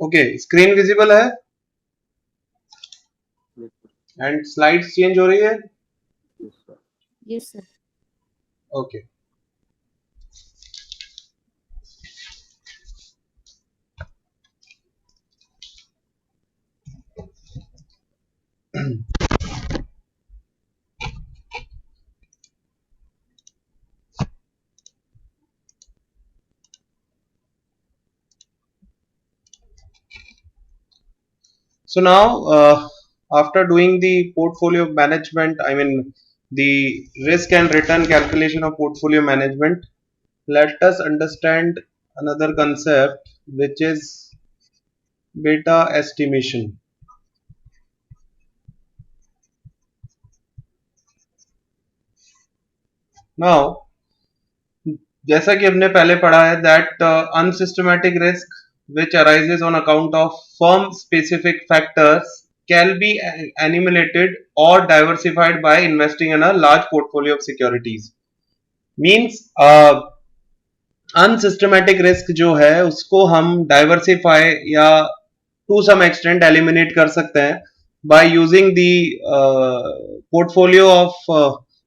Okay, screen visible है Yes, sir. And slides change हो रही है. Yes, sir. Yes, sir. Okay. So now, after doing the portfolio management, I mean the risk and return calculation of portfolio management, let us understand another concept which is beta estimation. Now, जैसा कि हमने पहले पढ़ा है that unsystematic risk which arises on account of firm specific factors can be eliminated or diversified by investing in a large portfolio of securities. Means unsystematic risk जो है उसको हम डाइवर्सिफाई या टू सम एक्सटेंट एलिमिनेट कर सकते हैं by using the portfolio of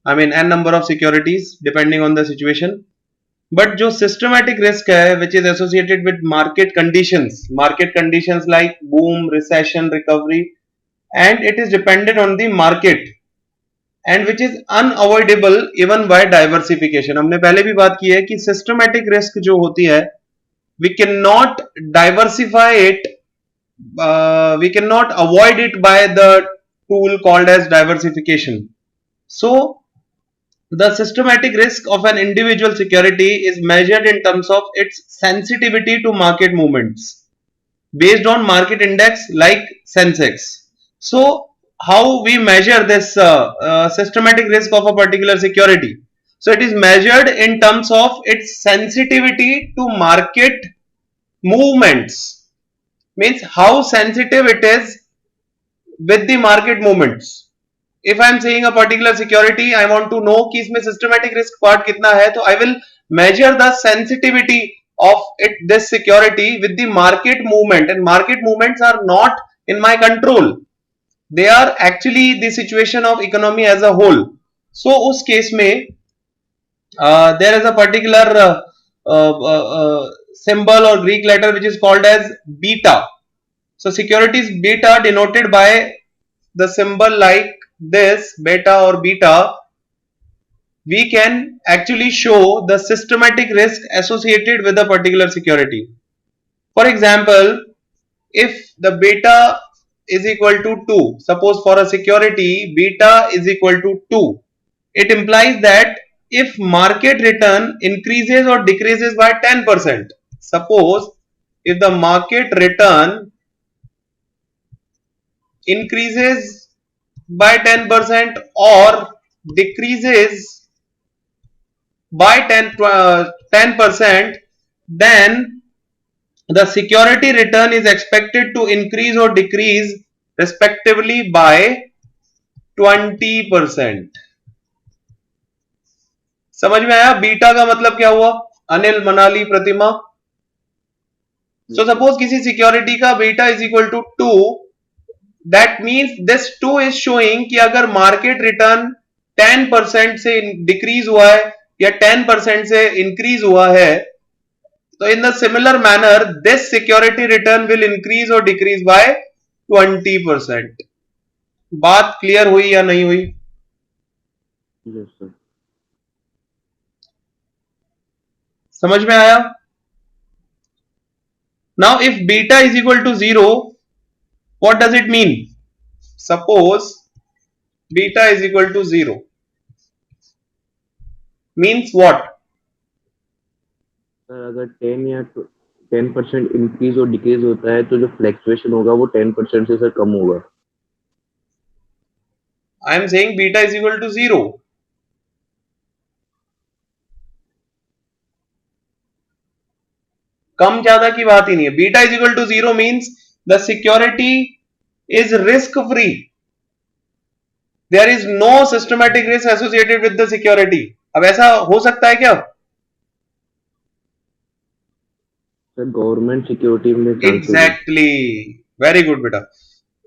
I mean N number of securities depending on the situation. But जो systematic risk है which is associated with market conditions like boom, recession, recovery, and it is dependent on the market and which is unavoidable even by diversification. हमने पहले भी बात की है कि systematic risk जो होती है we can not diversify it, we cannot avoid it by the tool called as diversification. So the systematic risk of an individual security is measured in terms of its sensitivity to market movements based on market index like Sensex. So how we measure this systematic risk of a particular security? So it is measured in terms of its sensitivity to market movements. Means how sensitive it is with the market movements. If I am saying a particular security, I want to know कि इसमें systematic risk part कितना है, तो I will measure the sensitivity of this security with the market movement, and market movements are not in my control. They are actually the situation of economy as a whole. So उस case में there is a particular symbol or Greek letter which is called as beta. So securities beta denoted by the symbol like this, beta or beta, we can actually show the systematic risk associated with a particular security. For example, if the beta is equal to 2, suppose for a security beta is equal to 2, it implies that if market return increases or decreases by 10%, suppose if the market return increases by 10% or decreases by 10%, then the security return is expected to increase or decrease respectively by 20%. समझ में आया beta का मतलब क्या हुआ? Anil, Manali, Pratima. So suppose किसी security का beta is equal to 2, that means this 2 is showing कि अगर मार्केट रिटर्न 10% से डिक्रीज हुआ है या 10% से इंक्रीज हुआ है, तो in the similar manner this security return will increase or decrease by 20%. बात क्लियर हुई या नहीं हुई? Yes, sir. समझ में आया? Now if beta is equal to 0, what does it mean? Suppose beta is equal to 0 means what? Sir अगर 10 या 10% इंक्रीज और डिक्रीज होता है तो जो फ्लक्चुएशन होगा वो 10% से सर कम होगा. I am saying beta is equal to 0. कम ज्यादा की बात ही नहीं है. Beta is equal to 0 means the security is risk free. There is no systematic risk associated with the security. अब ऐसा हो सकता है क्या? सर गवर्नमेंट सिक्योरिटी में चांसेस है। Exactly. Very good, beta.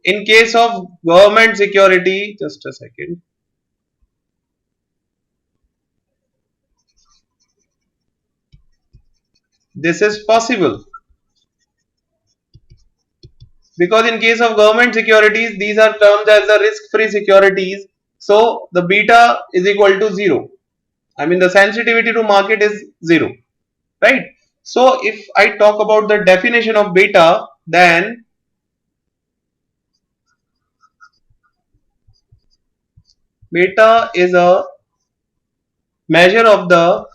In case of government security, just a second. This is possible because in case of government securities, these are termed as the risk-free securities. So the beta is equal to zero. I mean the sensitivity to market is zero, right? So if I talk about the definition of beta, then beta is a measure of the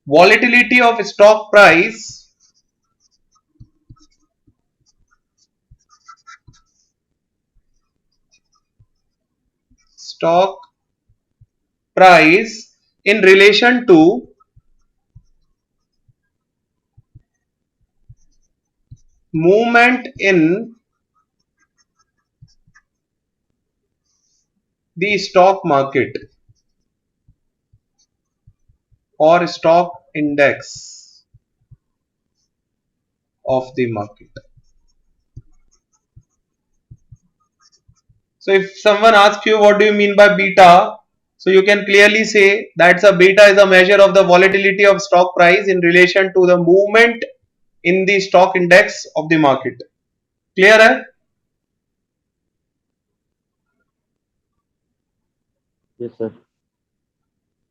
volatility of stock price stock price in relation to movement in the stock market or stock index of the market. So if someone asks you what do you mean by beta, so you can clearly say that a beta is a measure of the volatility of stock price in relation to the movement in the stock index of the market. Clear hai? Yes sir.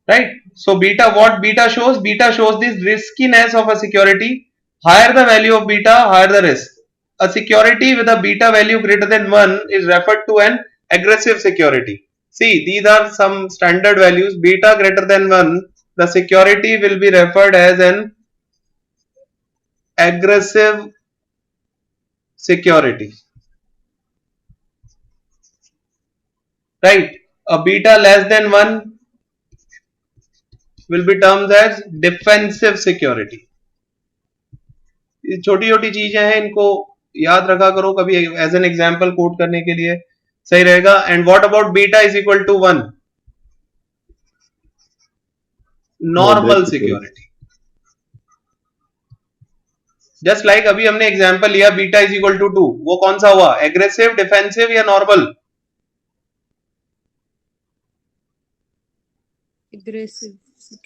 Right? So beta, what beta shows? Beta shows the riskiness of a security. Higher the value of beta, higher the risk. A security with a beta value greater than 1 is referred to an aggressive security. See, these are some standard values. Beta greater than 1, the security will be referred as an aggressive security. Right? A beta less than 1 will be termed as defensive security. ये छोटी छोटी चीजें हैं, इनको याद रखा करो कभी एज एन एग्जाम्पल कोट करने के लिए सही रहेगा. And what about beta is equal to 1? Normal moderate security. Security. Just like अभी हमने एग्जाम्पल लिया बीटा इज इक्वल टू 2, वो कौन सा हुआ? एग्रेसिव, डिफेंसिव या normal?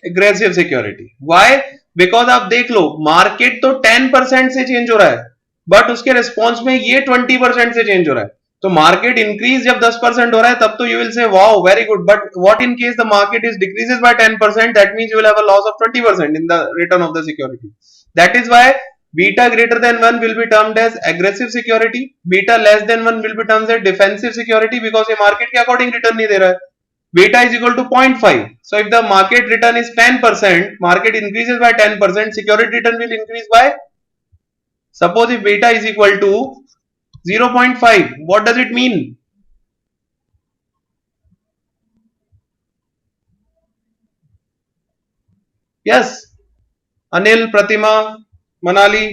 Aggressive security. Why? Because आप देख लो मार्केट तो 10% से चेंज हो रहा है, बट उसके रिस्पॉन्स में ये 20% से चेंज हो रहा है. तो मार्केट इंक्रीज जब 10% हो रहा है तब तो you will say wow very good, but what in case the market is decreases by 10%, that means you will have a loss of 20% in the return of the security. That is why beta greater than 1 will be termed as aggressive security, beta less than 1 will be termed as defensive security, because ये market के according return नहीं दे रहा है. Beta is equal to 0.5. So if the market return is 10%, market increases by 10%, security return will increase by, suppose if beta is equal to 0.5, what does it mean? Yes, Anil, Pratima, Manali,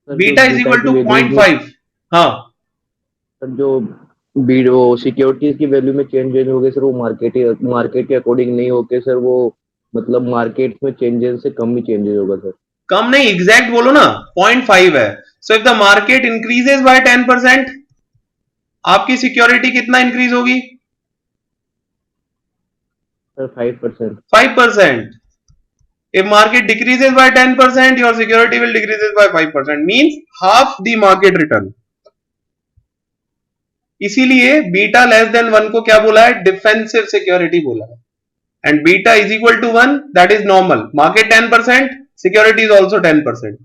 sir जो beta is beta equal की to value में 0.5. हाँ, sir जो वो securities की value में change हो गए सर, वो मार्केट के अकॉर्डिंग नहीं होके सर, वो मतलब मार्केट में चेंजेस से कम ही चेंजेस होगा सर। कम नहीं, एग्जैक्ट बोलो ना, 0.5 है. So if the market increases by 10%, आपकी सिक्योरिटी कितना इंक्रीज होगी? Sir 5%। 5%. If market decreases by 10%, your security will decreases by 5%, means half the market return. इसीलिए बीटा लेस देन 1 को क्या बोला है? डिफेंसिव सिक्योरिटी बोला है. And beta is equal to 1, that is normal. Market 10%, security is also 10%.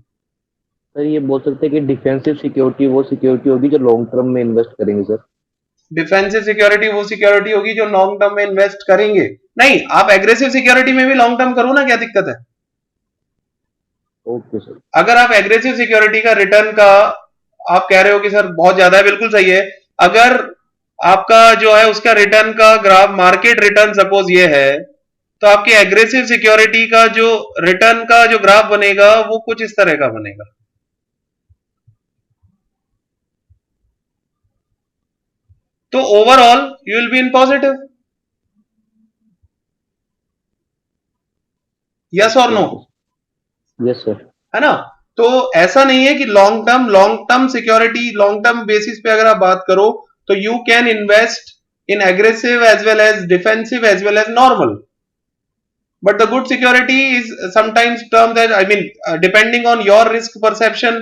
Sir ये बोल सकते हैं कि डिफेंसिव सिक्योरिटी वो सिक्योरिटी होगी जो लॉन्ग टर्म में इन्वेस्ट करेंगे सर। डिफेंसिव सिक्योरिटी वो सिक्योरिटी होगी जो लॉन्ग टर्म में इन्वेस्ट करेंगे. नहीं, आप एग्रेसिव सिक्योरिटी में भी लॉन्ग टर्म करो ना, क्या दिक्कत है? Okay sir. अगर आप एग्रेसिव सिक्योरिटी का रिटर्न का आप कह रहे हो कि सर बहुत ज्यादा है, बिल्कुल सही है. अगर आपका जो है उसका रिटर्न का ग्राफ, मार्केट रिटर्न सपोज ये है, तो आपकी एग्रेसिव सिक्योरिटी का जो रिटर्न का जो ग्राफ बनेगा वो कुछ इस तरह का बनेगा. तो overall you will be in positive. Yes और नो? Yes sir. है ना? तो ऐसा नहीं है कि long term security, long term basis पे अगर आप बात करो तो you can invest in aggressive as well as defensive as well as normal. But the good security is sometimes termed as, I mean, depending on your risk perception.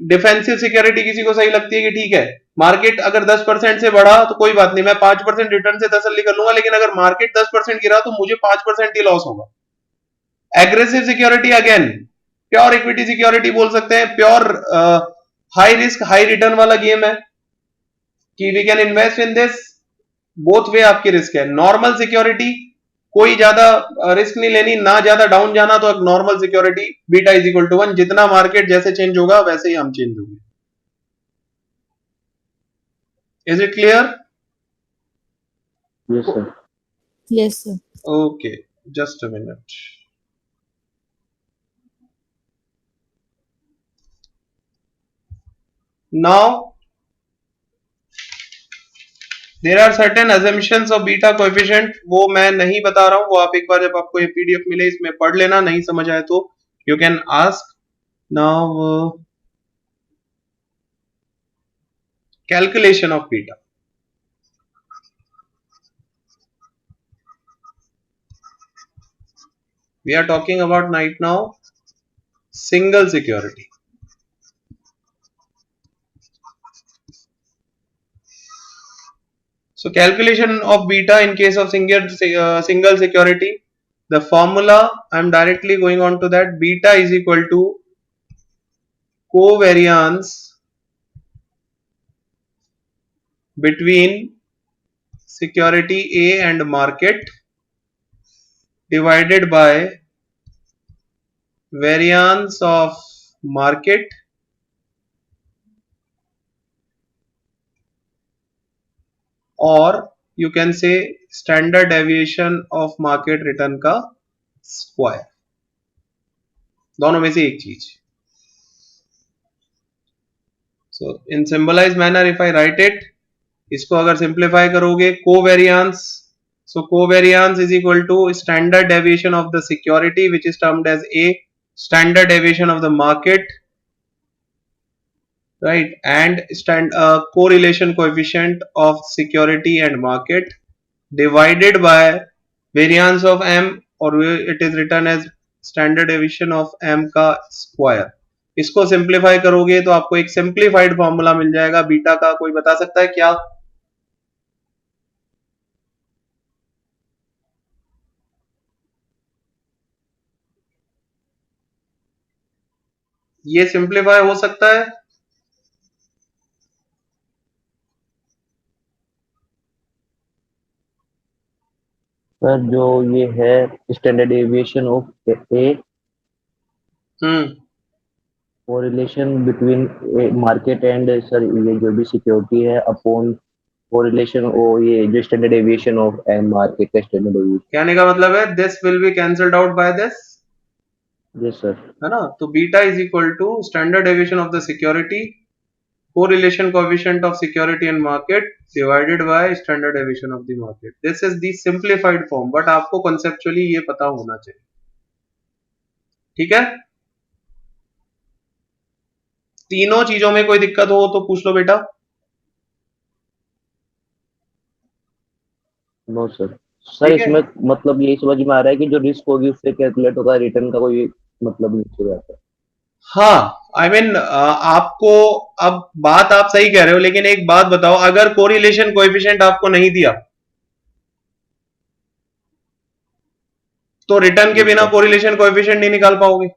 Defensive security किसी को सही लगती है कि ठीक है, मार्केट अगर 10% से बढ़ा तो कोई बात नहीं, मैं 5% रिटर्न से तसल्ली कर लूंगा, लेकिन अगर मार्केट 10% गिरा तो मुझे 5% ही लॉस होगा. Aggressive security again pure equity security बोल सकते हैं, pure high risk high return वाला गेम है कि we can invest in this, both way आपकी रिस्क है. नॉर्मल सिक्योरिटी कोई ज्यादा रिस्क नहीं लेनी, ना ज्यादा डाउन जाना, तो एक normal security beta is equal to 1, जितना मार्केट जैसे चेंज होगा वैसे ही हम चेंज होंगे. Is it clear? Yes sir. Yes, sir. Okay, just a minute. Now there are certain assumptions of beta coefficient, वो मैं नहीं बता रहा हूं, वो आप एक बार जब आपको ये पीडीएफ मिले इसमें पढ़ लेना, नहीं समझ आए तो you can ask. Now calculation of beta. We are talking about right now single security. So calculation of beta in case of single security, the formula I am directly going on to that. Beta is equal to covariance between security A and market divided by variance of market और you can say standard deviation of market return का square, दोनों में से एक चीज. So in symbolized manner if I write it, इसको अगर simplify करोगे, covariance, so covariance is equal to standard deviation of the security which is termed as A, standard deviation of the market, right, and correlation coefficient of security and market divided by variance of M, or it is written as standard deviation of M का square. इसको simplify करोगे तो आपको एक simplified formula मिल जाएगा beta का. कोई बता सकता है क्या? ये सिंप्लीफाई हो सकता है? सर जो ये है standard deviation of A, correlation between market and sir ये जो भी सिक्योरिटी है अपॉन कोरिलेशन और ये जो standard deviation of M market का स्टैंडर्ड डेविएशन. कहने का मतलब है this will be cancelled out by this, yes sir. है ना? तो beta is equal to standard deviation of the security, correlation coefficient of security and market divided by standard deviation of the market. This is the simplified form, but आपको conceptually ये पता होना चाहिए. ठीक है? तीनों चीजों में कोई दिक्कत हो तो पूछ लो बेटा. No sir. सर इसमें मतलब यही समझ में आ रहा है कि जो रिस्क होगी उससे कैलकुलेट होगा, रिटर्न का कोई मतलब नहीं हो जाता. हाँ, आई मीन आपको, अब बात आप सही कह रहे हो, लेकिन एक बात बताओ, अगर कोरिलेशन कोएफिशिएंट आपको नहीं दिया तो रिटर्न के बिना कोरिलेशन कोएफिशिएंट नहीं निकाल पाओगे.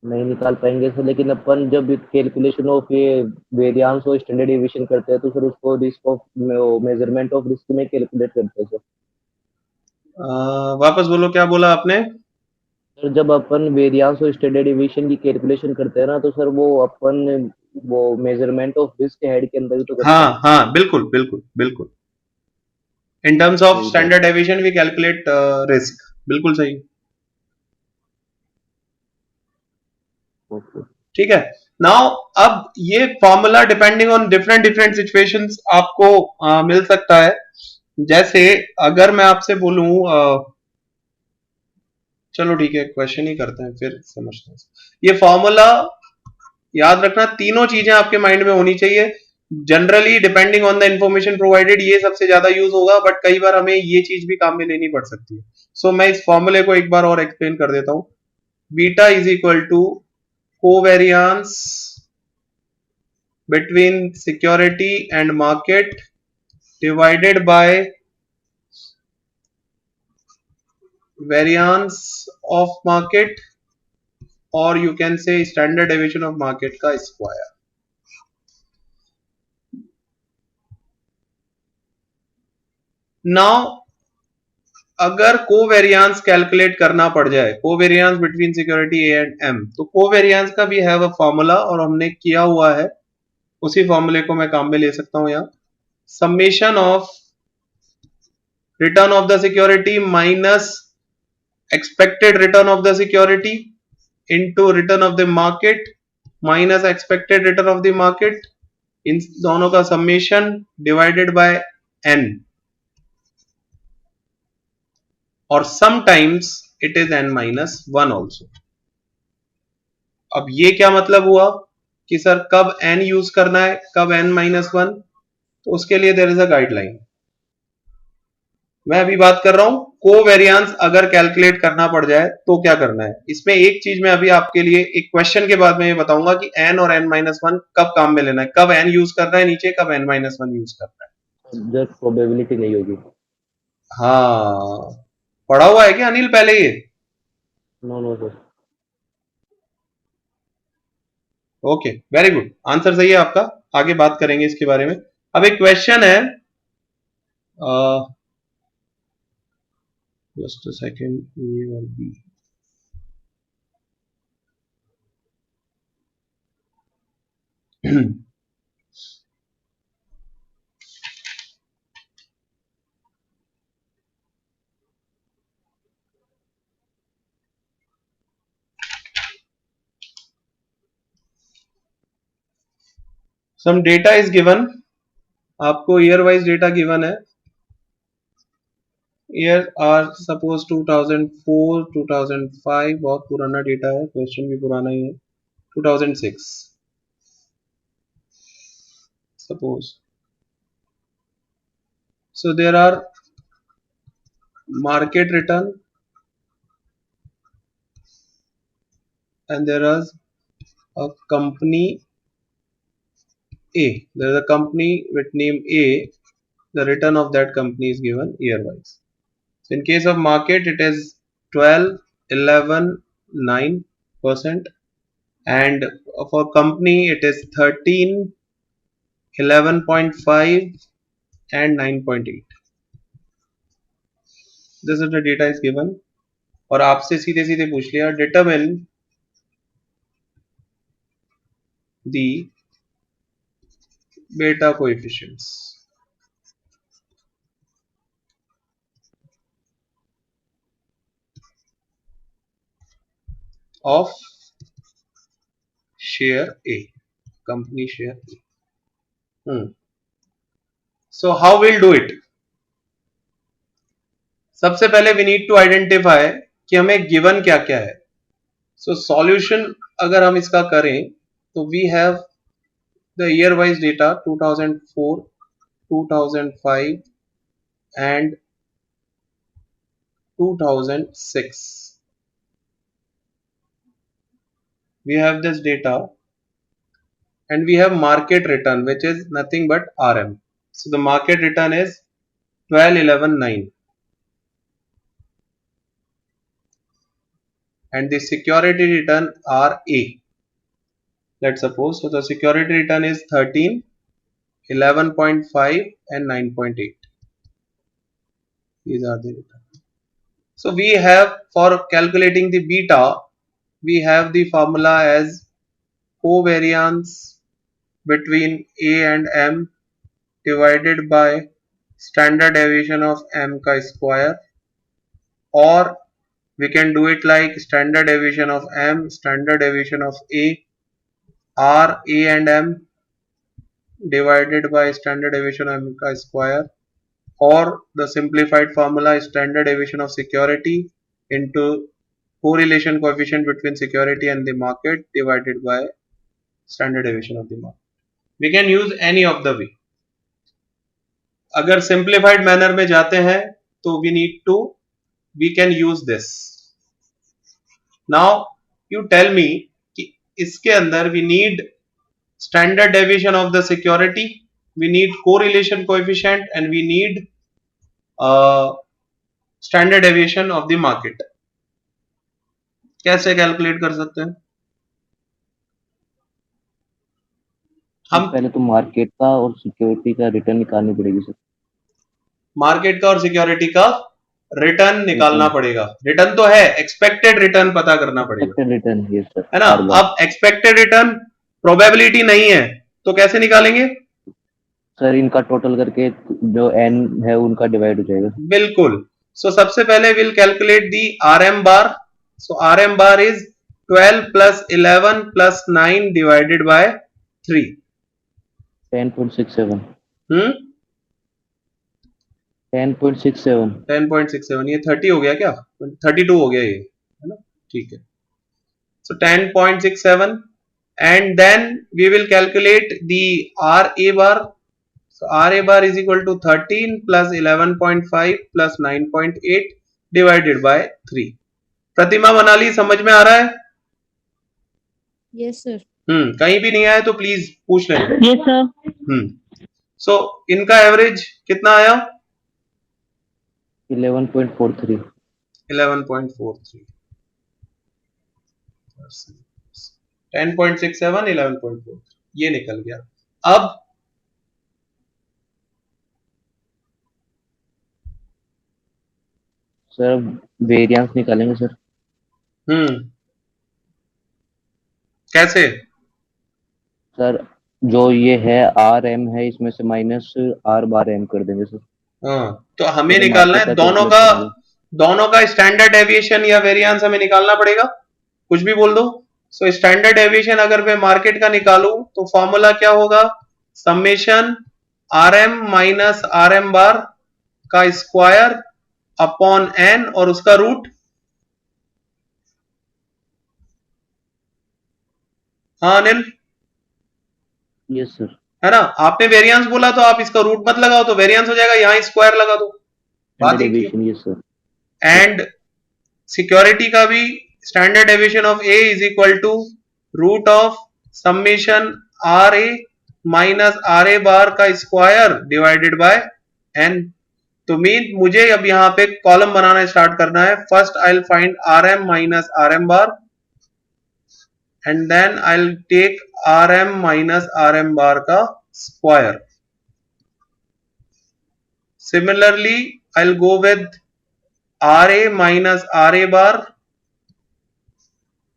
नहीं निकाल पाएंगे सर, लेकिन अपन जब कैलकुलेशन ऑफ ये वेरिएंस और स्टैंडर्ड डेविएशन करते हैं तो सर उसको risk of measurement of risk में कैलकुलेट करते हैं सर. वापस बोलो, क्या बोला आपने? सर जब अपन वेरिएंस और स्टैंडर्ड डेविएशन की कैलकुलेशन करते हैं ना तो सर वो अपन वो मेजरमेंट ऑफ रिस्क हेड के अंदर ही तो करते हैं. हाँ हाँ, बिल्कुल बिल्कुल बिल्कुल. In terms of standard deviation we calculate risk. बिल्कुल सही. ठीक है. नाउ अब ये formula depending on different different situations आपको मिल सकता है. जैसे अगर मैं आपसे बोलूं चलो ठीक है, क्वेश्चन ही करते हैं फिर समझते हैं। ये फॉर्मूला याद रखना, तीनों चीजें आपके माइंड में होनी चाहिए। Generally depending on the information provided ये सबसे ज्यादा यूज होगा, बट कई बार हमें ये चीज भी काम में लेनी पड़ सकती है। सो मैं इस फॉर्मूले को एक बार और एक्सप्लेन कर देता हूं। Beta is equal to covariance between security and market divided by variance of market, or you can say standard deviation of market का square. Now अगर कोवेरियंस कैलकुलेट करना पड़ जाए, covariance between security A and M, तो covariance का भी have a formula और हमने किया हुआ है, उसी फॉर्मूले को मैं काम में ले सकता हूं यहाँ। Summation of return of the security minus expected return of the security into return of the market minus expected return of the market, इन दोनों का समेशन डिवाइडेड बाय n, और sometimes it is n minus one also. अब ये क्या मतलब हुआ कि sir कब n यूज करना है, कब n माइनस वन, तो उसके लिए देयर इज अ गाइडलाइन। मैं अभी बात कर रहा हूं कोवेरियंस अगर कैलकुलेट करना पड़ जाए तो क्या करना है। इसमें एक चीज मैं अभी आपके लिए एक क्वेश्चन के बाद में ये बताऊंगा कि n और n माइनस वन कब काम में लेना है, कब n यूज करना है नीचे, कब n माइनस वन यूज करना है। जस्ट प्रोबेबिलिटी नहीं होगी। हाँ, पढ़ा हुआ है क्या अनिल पहले ये? No no sir. Okay, very good, answer सही है आपका। आगे बात करेंगे इसके बारे में। अब एक क्वेश्चन है, जस्ट अ सेकेंड, ए और B. Some data is given, आपको ईयर वाइज डेटा गिवन है। ईयर आर सपोज 2004, 2005, बहुत पुराना डेटा है, क्वेश्चन भी पुराना ही है, 2006 suppose. So there are market return and there is a company A. There is a company with name A. The return of that company is given year wise. So in case of market, it is 12, 11, 9%, and for company it is 13, 11.5 and 9.8. This is the data is given. और आपसे सीधे सीधे पूछ लिया, determine the beta coefficients of share A, company share A. So how we'll do it? सबसे पहले we need to identify कि हमें given क्या क्या है। So solution अगर हम इसका करें तो we have the year wise data 2004, 2005 and 2006. We have this data and we have market return which is nothing but RM. So the market return is 12, 11, 9 and the security return are A. Let's suppose, so the security return is 13, 11.5 and 9.8. These are the return. So we have, for calculating the beta, we have the formula as covariance between A and M divided by standard deviation of M ka square, or we can do it like standard deviation of M, standard deviation of A, R A and M divided by standard deviation of M ka square, or the simplified formula is standard deviation of security into correlation coefficient between security and the market divided by standard deviation of the market. We can use any of the way. अगर simplified manner में जाते हैं तो we can use this. Now you tell me कि इसके अंदर we need standard deviation of the security, we need correlation coefficient and we need standard deviation of the market. कैसे calculate कर सकते हैं हम? पहले तो मार्केट का और सिक्योरिटी का रिटर्न निकालनी पड़ेगी सर। मार्केट का और सिक्योरिटी का रिटर्न निकालना पड़ेगा। रिटर्न तो है, एक्सपेक्टेड रिटर्न पता करना पड़ेगा। एक्सपेक्टेड रिटर्न, यस सर, है ना? अब एक्सपेक्टेड रिटर्न प्रोबेबिलिटी नहीं है तो कैसे निकालेंगे सर? इनका टोटल करके जो एन है उनका डिवाइड हो जाएगा। बिल्कुल। सो सबसे पहले will calculate the RM bar. So RM bar is 12 plus 11 plus 9 divided by 3, 10.67। 10.67। 10.67 ये 30 हो गया क्या? 32 हो गया ये, है ना? ठीक है। So 10.67 and then we will calculate the RA bar. So RA bar is equal to 13 plus 11.5 plus 9.8 divided by 3. प्रतिमा मनाली समझ में आ रहा है? Yes sir. कहीं भी नहीं आया तो प्लीज पूछ लें। Yes sir. सो इनका एवरेज कितना आया? 11.43। 11.43। 10.67 11.43 ये निकल गया। अब सर वेरिएंस निकालेंगे सर। कैसे सर? जो ये है आर एम है, इसमें से माइनस आर बार एम कर देंगे सर। तो हमें निकालना है दोनों का स्टैंडर्ड डेविएशन या वेरिएंस हमें निकालना पड़ेगा। कुछ भी बोल दो। सो स्टैंडर्ड डेविएशन अगर मैं मार्केट का निकालूं तो फॉर्मूला क्या होगा? समेशन RM माइनस RM बार का स्क्वायर अपॉन n और उसका रूट। हाँ अनिल, यस सर। है ना? आपने वेरिएंस बोला तो आप इसका रूट मत लगाओ तो वेरिएंस हो जाएगा, यहाँ स्क्वायर लगा दो। बात एक ही। Yes sir. एंड सिक्योरिटी का भी standard deviation of A is equal to root of summation RA minus RA bar का स्क्वायर डिवाइडेड बाय n। तो मीन मुझे अब यहाँ पे कॉलम बनाना स्टार्ट करना है। First I will find RM minus RM bar and then I'll take RM minus RM bar का square. Similarly, I'll go with RA minus RA bar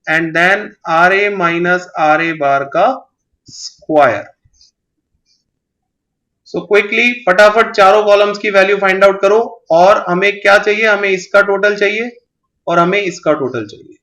and then RA minus RA bar का square. So quickly फटाफट चारों columns की value find out करो और हमें क्या चाहिए? हमें इसका टोटल चाहिए और हमें इसका टोटल चाहिए।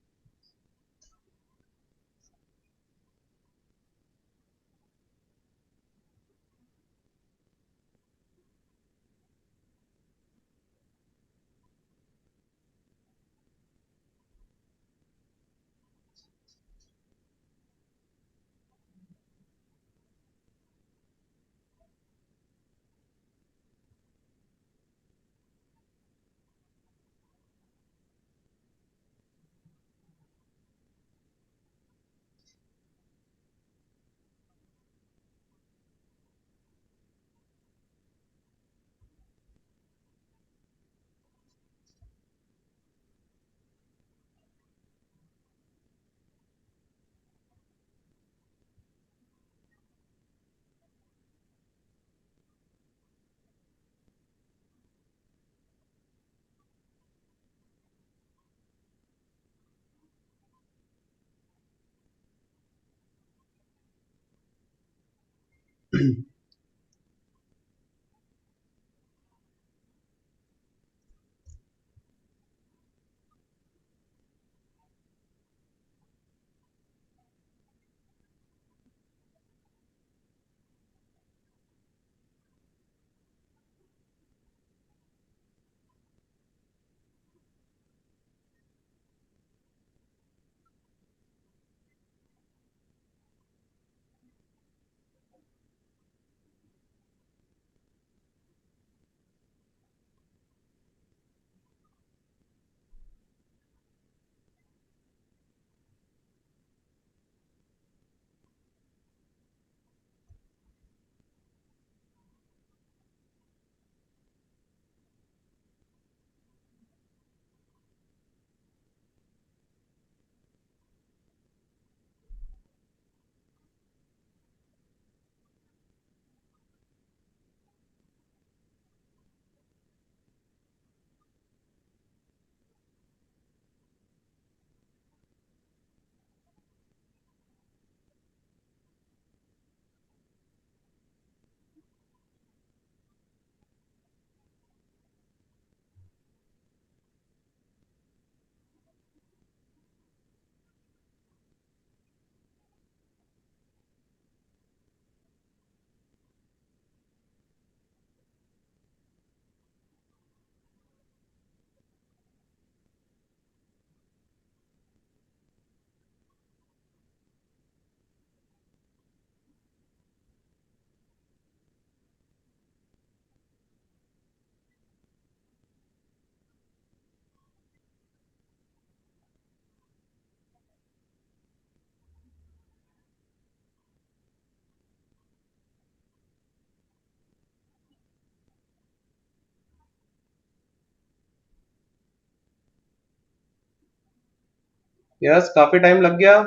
यस, काफी टाइम लग गया।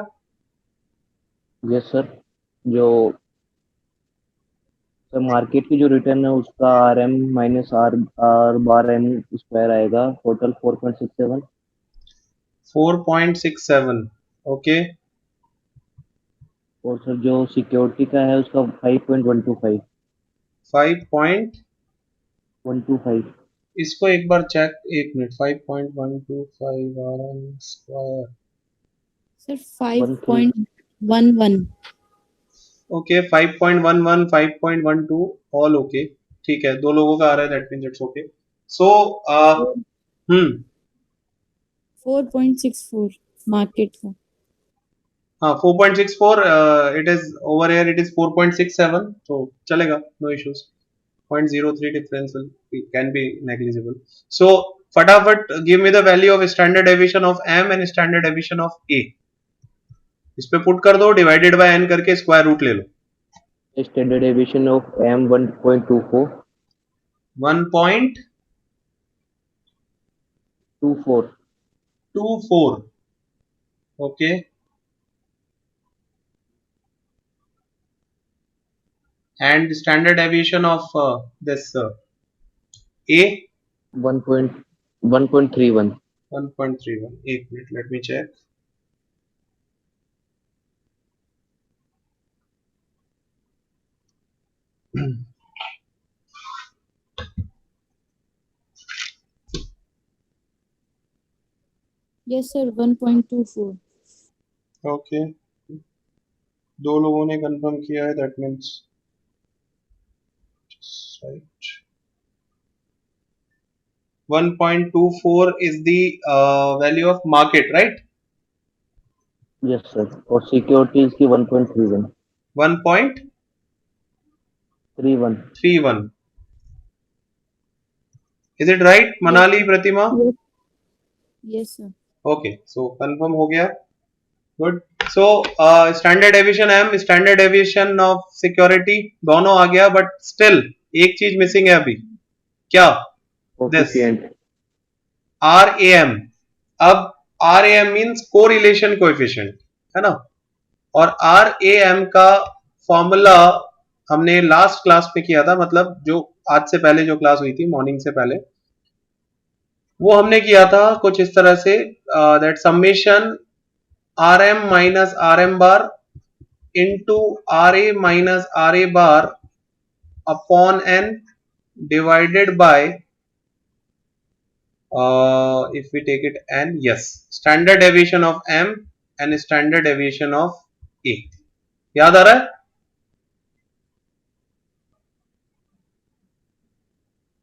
Yes sir. जो सर मार्केट की जो रिटर्न है उसका R M minus R R bar M square आएगा, टोटल 4.67। 4.67, ओके। और सर जो सिक्योरिटी का है उसका 5.125। 5 125। इसको एक बार check, 1 minute. 5.125 RM²। Sir, 13। 5.11. Okay, 5.11, 5.12, all okay. ठीक है, दो लोगों का आ रहा है, that means it's okay. So hmm 4.64 market का. हाँ, 4.64, it is over here, it is 4.67, तो चलेगा, no issues. 0.03 difference can be negligible. So फटाफट give me the value of standard deviation of M and standard deviation of A. इस पे put कर दो, divided by N करके square root ले लो। Standard deviation of M 1.24। 1.24, 24। Okay. And standard deviation of this A 1.31। 1.31. 1 minute, let me check. Yes, sir. 1.24. Okay, दो लोगों ने कंफर्म किया है, that means right. 1.24 is the value of market, right? Yes sir. और securities की 1.31। 1.31. 31। Is it right, Yes. Manali, Pratima? Yes. Yes, sir. Okay, so confirm हो गया। Good. So standard deviation M, standard deviation of security, दोनों आ गया, but still एक चीज missing है अभी। क्या? This coefficient. R A M. अब R A M means correlation coefficient, है ना? और आर ए एम का फॉर्मूला हमने लास्ट क्लास में किया था, मतलब जो आज से पहले जो क्लास हुई थी, मॉर्निंग से पहले, वो हमने किया था कुछ इस तरह से, that summation R M minus R M bar into RA minus RA bar upon n divided by if we take it n, yes, standard deviation of m and standard deviation of A। याद आ रहा है?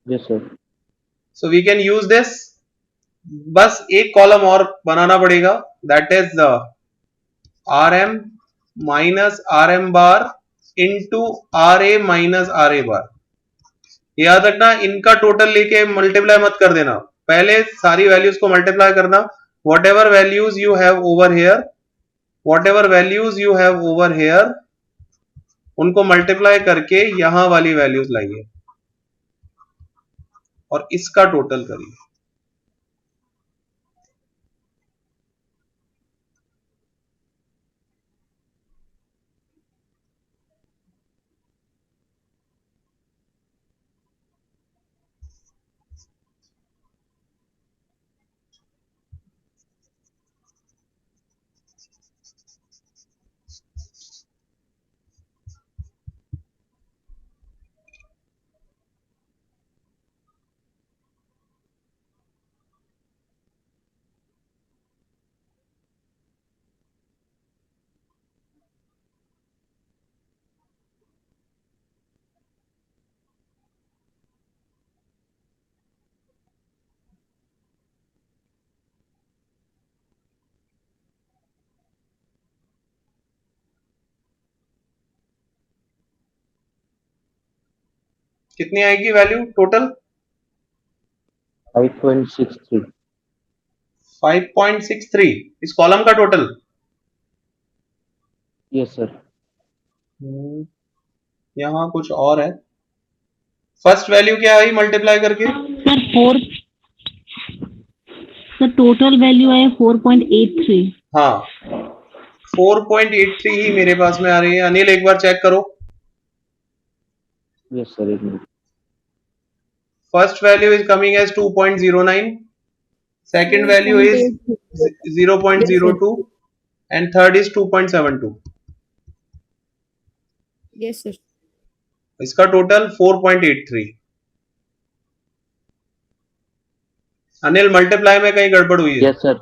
Yes sir. So we can use this। बस एक column और बनाना पड़ेगा, that is R M minus R M bar into R A minus R A bar. याद रखना, इनका टोटल लेके मल्टीप्लाई मत कर देना, पहले सारी वैल्यूज को मल्टीप्लाई करना। What ever values you have over here, what ever values you have over here, उनको मल्टीप्लाई करके यहां वाली वैल्यूज लाइए और इसका टोटल करिए। कितनी आएगी वैल्यू टोटल? 5.63। 5.63 इस कॉलम का टोटल। Yes sir. यहां कुछ और है। फर्स्ट वैल्यू क्या आई मल्टीप्लाई करके? सर टोटल वैल्यू है 4.83। हाँ 4.83 ही मेरे पास में आ रही है। अनिल एक बार चेक करो। यस सर, एक minute. First value is coming as 2.09, second value is 4.8. Yes, sir. 0.02, and third is 2.72. Yes, sir. इसका टोटल 4.83। अनिल मल्टीप्लाई में कहीं गड़बड़ हुई है? Yes sir,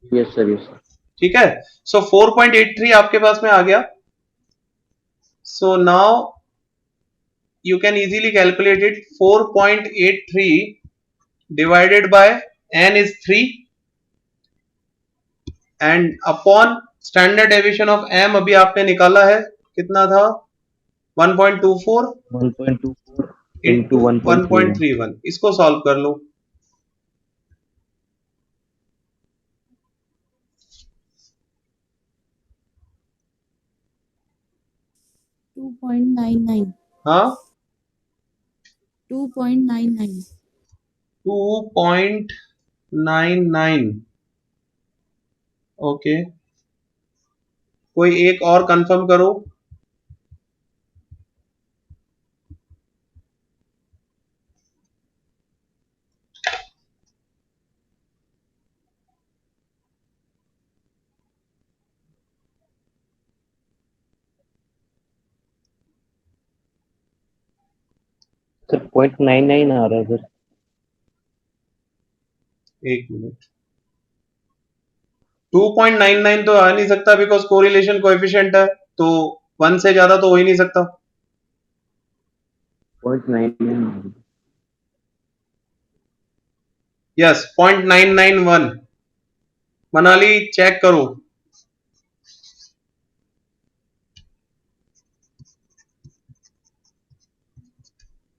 yes sir, yes sir. ठीक है, सो 4.83 आपके पास में आ गया। So now you can easily calculate it. 4.83 divided by n is 3 and upon standard deviation of m अभी आपने निकाला है, कितना था? 1.24 1.24 into into 1.31। 1.31। इसको सॉल्व कर लो। Two point nine nine. हाँ 2.99. 2.99। ओके, कोई एक और कंफर्म करो। सर 0.99 आ रहा है सर। एक मिनट, 2.99 तो आ नहीं सकता बिकॉज कोरिलेशन कोएफिशिएंट है, तो 1 से ज्यादा तो हो ही नहीं सकता। 0.99। यस 0.991। मनाली चेक करो।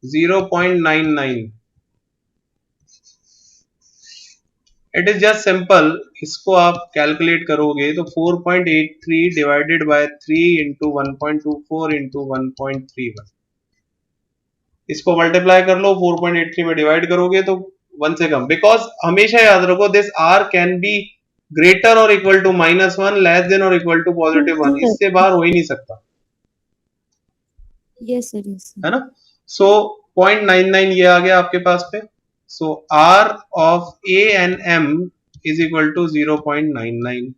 Zero 0.99। It is just simple. इसको आप कैलकुलेट करोगे तो 4.83 डिवाइडेड बाय 3 इंटू 1.24 इंटू 1.31। इसको मल्टीप्लाई कर लो, 4.83 में डिवाइड करोगे तो 1 से कम। बिकॉज हमेशा याद रखो this are can be greater और इक्वल टू -1, लेस देन और इक्वल टू +1। Sir. इससे बाहर हो ही नहीं सकता, Yes, sir. Yes, sir. है ना। सो 0.99 ये आ गया आपके पास पे। So R of A and M is equal to 0.99।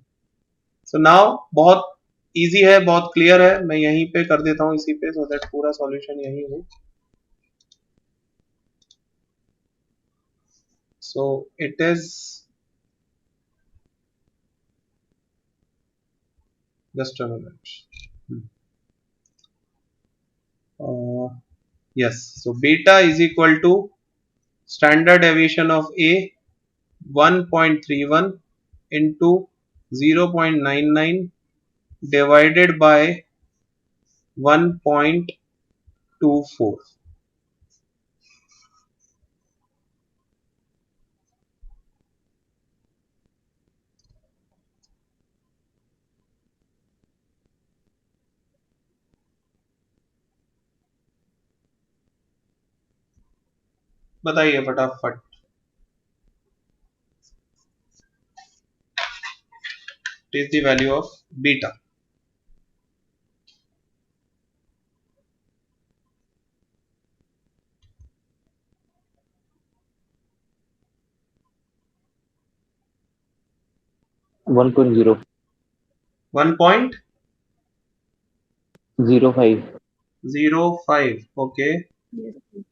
So now बहुत इजी है, बहुत क्लियर है। मैं यहीं पे कर देता हूं इसी पे, सो दैट पूरा सॉल्यूशन यहीं हो। So it is just a minute. Yes, so beta is equal to standard deviation of A 1.31 into 0.99 divided by 1.24। बताइए फटाफट। It is the value of beta। 1.0 1.05। 05। Okay, Yes, sir.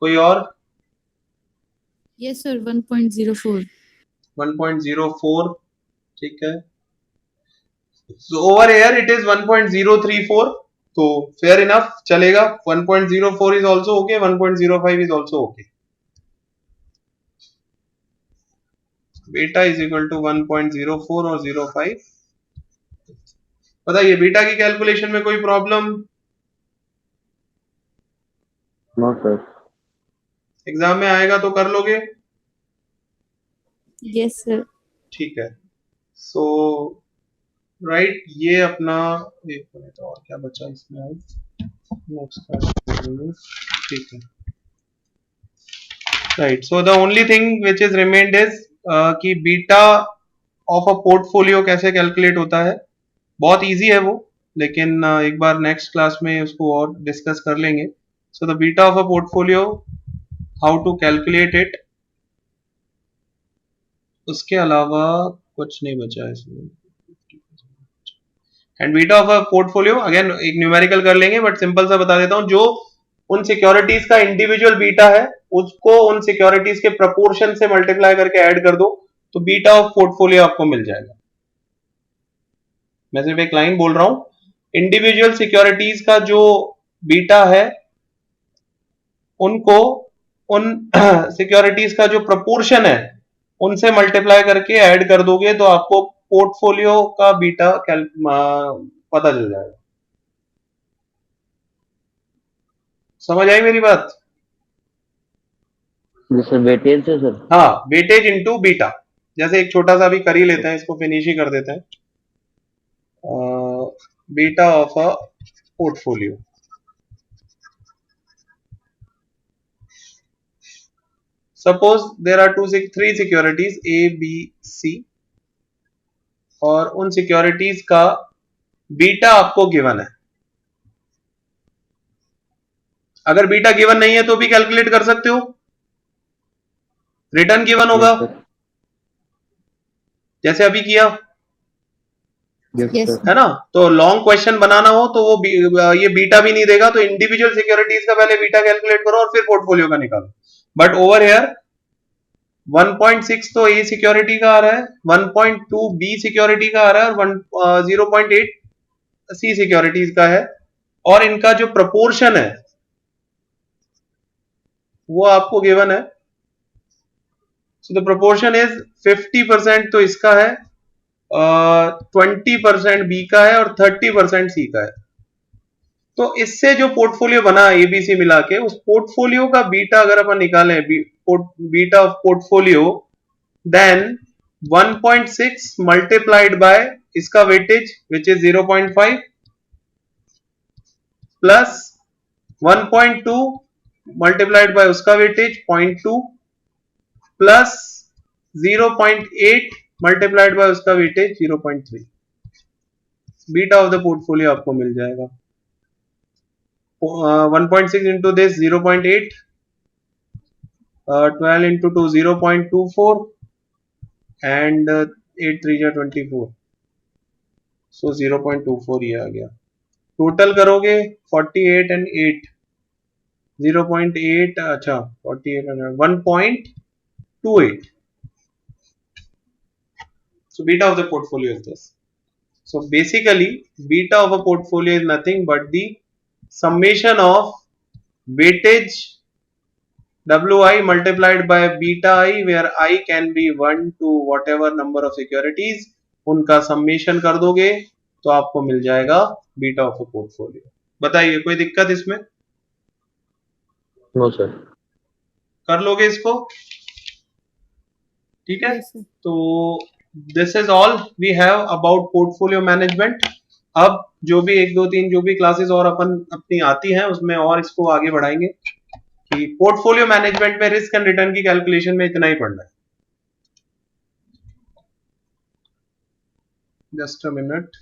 कोई और? Yes, sir. 1.04. 1.04। ठीक है, so over here it is 1.034, तो fair enough चलेगा। 1.04 is also okay, 1.05 is also okay। Beta is equal to 1.04 और 0.5। बताइए बीटा की कैलकुलेशन में कोई प्रॉब्लम? No sir. एग्जाम में आएगा तो कर लोगे? Yes, sir. ठीक है, सो राइट, ये अपना एक मिनट और क्या बचा इसमें अब नेक्स्ट। ठीक है, right. So the only thing which is remained is कि बीटा ऑफ अ पोर्टफोलियो कैसे कैलकुलेट होता है। बहुत इजी है वो, लेकिन एक बार नेक्स्ट क्लास में उसको और डिस्कस कर लेंगे। So the beta of a portfolio, how to calculate it, उसके अलावा कुछ नहीं बचा है इसमें। And beta of a portfolio again एक न्यूमेरिकल कर लेंगे, बट सिंपल सा बता देता हूं, जो उन सिक्योरिटीज का इंडिविजुअल बीटा है उसको उन सिक्योरिटीज के प्रपोर्शन से मल्टीप्लाई करके ऐड कर दो, तो बीटा ऑफ पोर्टफोलियो आपको मिल जाएगा। मैं सिर्फ एक लाइन बोल रहा हूं, इंडिविजुअल सिक्योरिटीज का जो बीटा है उनको उन सिक्योरिटीज का जो प्रपोर्शन है उनसे मल्टीप्लाई करके ऐड कर दोगे तो आपको पोर्टफोलियो का बीटा पता चल जाएगा। समझ आई मेरी बात? जैसे वेटेज से सर। हाँ, वेटेज इनटू बीटा। जैसे एक छोटा सा भी कर ही लेते हैं, इसको फिनिश ही कर देते हैं। Beta of a portfolio, suppose there are three securities A B C, और उन सिक्योरिटीज का बीटा आपको गिवन है। अगर बीटा गिवन नहीं है तो भी कैलकुलेट कर सकते हो, रिटर्न गिवन होगा यस सर। जैसे अभी किया यस Yes, सर। है ना। तो लॉन्ग क्वेश्चन बनाना हो तो वो ये बीटा भी नहीं देगा, तो इंडिविजुअल सिक्योरिटीज का पहले बीटा कैलकुलेट करो और फिर पोर्टफोलियो का निकालो। बट ओवर हियर 1.6 तो ए सिक्योरिटी का आ रहा है, 1.2 बी सिक्योरिटी का आ रहा है, और 0.8 सी सिक्योरिटीज का है, और इनका जो प्रपोर्शन है वो आपको गिवन है। सो द प्रपोर्शन इज 50% तो इसका है, 20% बी का है, और 30% सी का है। तो इससे जो पोर्टफोलियो बना एबीसी मिला के, उस पोर्टफोलियो का बीटा अगर अपन निकालें, beta of portfolio, then 1.6 multiplied by इसका weightage which is 0.5 plus 1.2 multiplied by उसका वेटेज 0.2 प्लस 0.8 मल्टीप्लाइड बाय उसका weightage 0.3, beta of the portfolio आपको मिल जाएगा। 1.6 into this 0.8, 12 into 2 0.24, and 8 3 जा 24, so 0.24 ये आ गया। टोटल करोगे 48 and 8, 0.8, अच्छा 48 and 1.28, so beta of the portfolio is this. So basically beta of a portfolio is nothing but the summation of weightage Wi multiplied by beta I, where I can be 1 to whatever number of securities, उनका summation कर दोगे तो आपको मिल जाएगा beta of a portfolio. बताइए कोई दिक्कत इसमें? No sir. कर लोगे इसको? ठीक है। yes, sir. तो this is all we have about portfolio management. अब जो भी 1 2 3 जो भी क्लासेस और अपन अपनी आती हैं उसमें और इसको आगे बढ़ाएंगे कि पोर्टफोलियो मैनेजमेंट में रिस्क एंड रिटर्न की कैलकुलेशन में इतना ही पढ़ना है। Just a minute.